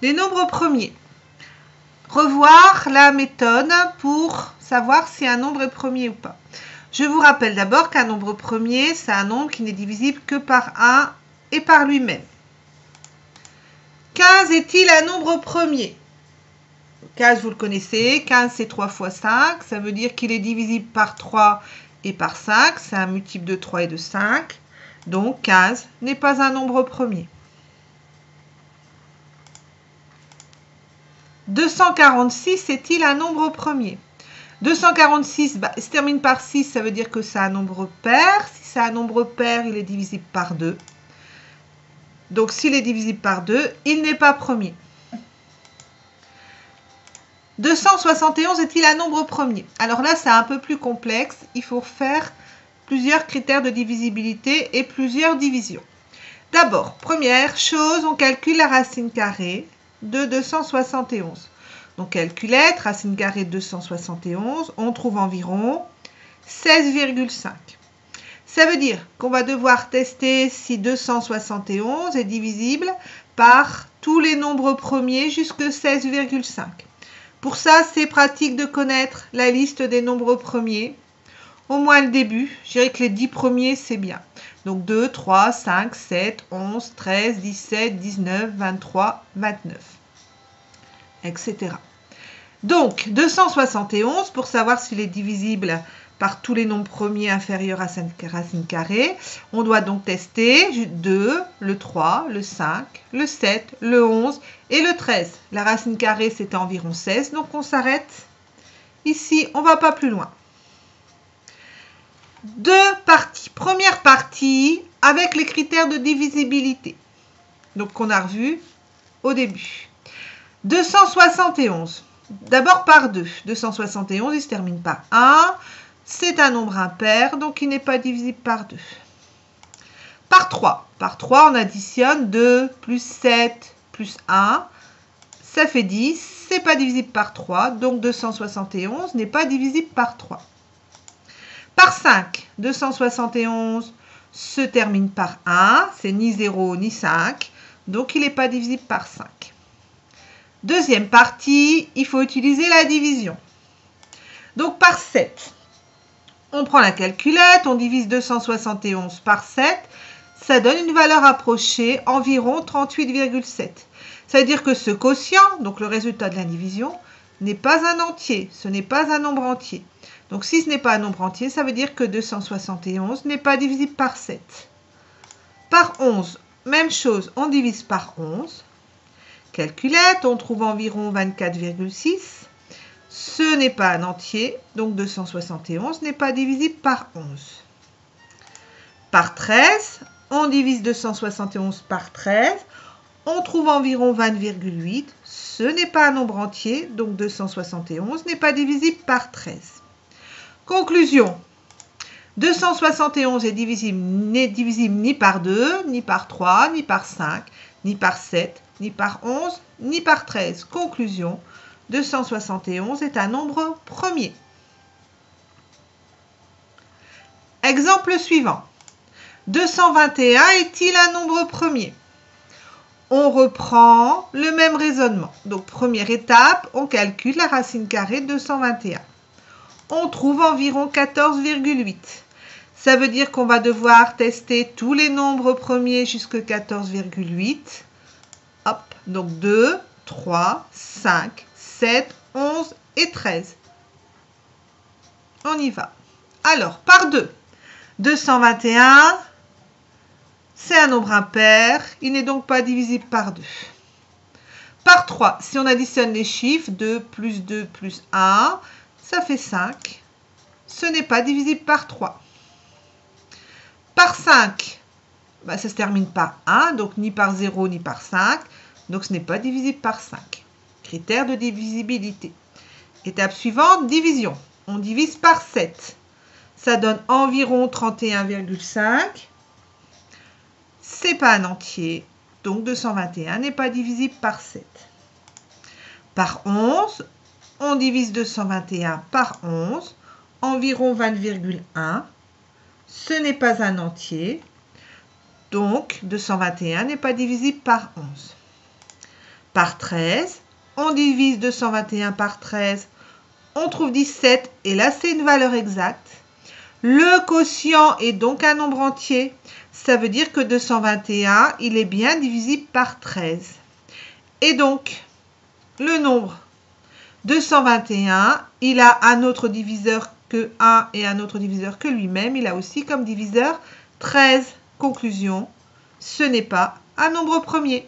Les nombres premiers. Revoir la méthode pour savoir si un nombre est premier ou pas. Je vous rappelle d'abord qu'un nombre premier, c'est un nombre qui n'est divisible que par 1 et par lui-même. 15 est-il un nombre premier? 15, vous le connaissez, 15 c'est 3 fois 5, ça veut dire qu'il est divisible par 3 et par 5, c'est un multiple de 3 et de 5, donc 15 n'est pas un nombre premier. 246 est-il un nombre premier? 246 se termine par 6, ça veut dire que c'est un nombre pair. Si c'est un nombre pair, il est divisible par 2. Donc s'il est divisible par 2, il n'est pas premier. 271 est-il un nombre premier? Alors là, c'est un peu plus complexe. Il faut faire plusieurs critères de divisibilité et plusieurs divisions. D'abord, première chose, on calcule la racine carrée de 271. Donc calculette, racine carrée de 271, on trouve environ 16,5. Ça veut dire qu'on va devoir tester si 271 est divisible par tous les nombres premiers jusqu'à 16,5. Pour ça, c'est pratique de connaître la liste des nombres premiers. Au moins le début, je dirais que les 10 premiers, c'est bien. Donc 2, 3, 5, 7, 11, 13, 17, 19, 23, 29, etc. Donc 271, pour savoir s'il est divisible par tous les nombres premiers inférieurs à sa racine carrée, on doit donc tester le 2, le 3, le 5, le 7, le 11 et le 13. La racine carrée, c'était environ 16, donc on s'arrête ici, on ne va pas plus loin. Deux parties. Première partie avec les critères de divisibilité. Donc qu'on a revu au début. 271. D'abord par 2. 271, il se termine par 1. C'est un nombre impair, donc il n'est pas divisible par 2. Par 3. Par 3, on additionne 2 plus 7 plus 1. Ça fait 10. C'est pas divisible par 3, donc 271 n'est pas divisible par 3. Par 5, 271 se termine par 1, c'est ni 0 ni 5, donc il n'est pas divisible par 5. Deuxième partie, il faut utiliser la division. Donc par 7, on prend la calculette, on divise 271 par 7, ça donne une valeur approchée environ 38,7. Ça veut dire que ce quotient, donc le résultat de la division, n'est pas un entier, ce n'est pas un nombre entier. Donc si ce n'est pas un nombre entier, ça veut dire que 271 n'est pas divisible par 7. Par 11, même chose, on divise par 11. Calculette, on trouve environ 24,6. Ce n'est pas un entier, donc 271 n'est pas divisible par 11. Par 13, on divise 271 par 13. On trouve environ 20,8. Ce n'est pas un nombre entier, donc 271 n'est pas divisible par 13. Conclusion. 271 n'est divisible ni par 2, ni par 3, ni par 5, ni par 7, ni par 11, ni par 13. Conclusion. 271 est un nombre premier. Exemple suivant. 221 est-il un nombre premier? On reprend le même raisonnement. Donc, première étape, on calcule la racine carrée de 221. On trouve environ 14,8. Ça veut dire qu'on va devoir tester tous les nombres premiers jusqu'à 14,8. Hop, donc 2, 3, 5, 7, 11 et 13. On y va. Alors, par 2, 221, c'est un nombre impair, il n'est donc pas divisible par 2. Par 3, si on additionne les chiffres, 2 plus 2 plus 1, ça fait 5. Ce n'est pas divisible par 3. Par 5, ça se termine par 1, donc ni par 0 ni par 5. Donc ce n'est pas divisible par 5. Critère de divisibilité. Étape suivante, division. On divise par 7. Ça donne environ 31,5. Ce n'est pas un entier, donc 221 n'est pas divisible par 7. Par 11, on divise 221 par 11, environ 20,1. Ce n'est pas un entier, donc 221 n'est pas divisible par 11. par 13. On divise 221 par 13. On trouve 17 et là, c'est une valeur exacte. Le quotient est donc un nombre entier. Ça veut dire que 221, il est bien divisible par 13. Et donc, le nombre 221, il a un autre diviseur que 1 et un autre diviseur que lui-même. Il a aussi comme diviseur 13. Conclusion, ce n'est pas un nombre premier.